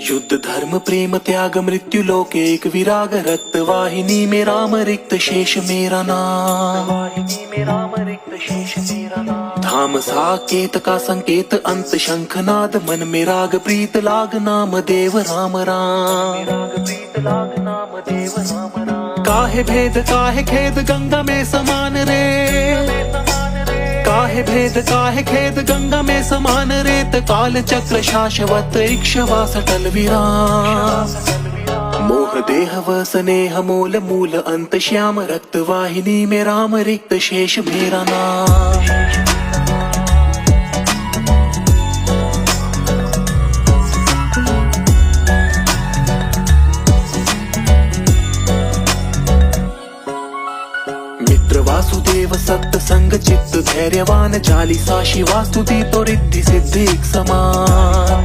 युद्ध धर्म प्रेम त्याग मृत्यु लोक एक विराग रक्त वाहिनी में राम रिक्त शेष मेरा नाम। धाम साकेत का संकेत अंत शंखनाद मन में राग प्रीत लाग नाम देव राम राम। काहे भेद काहे खेद गंगा में समान रे, काहे भेद काहे खेद गंगा में समान रेत काल चक्र शाश्वत इक्षवास टल विराम। मोह देह व स्नेह मूल मूल अंत श्याम रक्त वाहिनी में राम रिक्त शेष मेरा नाम। वासुदेव सत्य संग चित्त धैर्यवान चालीसा शिवा स्तुति तो रिद्धि सिद्धि एक समान।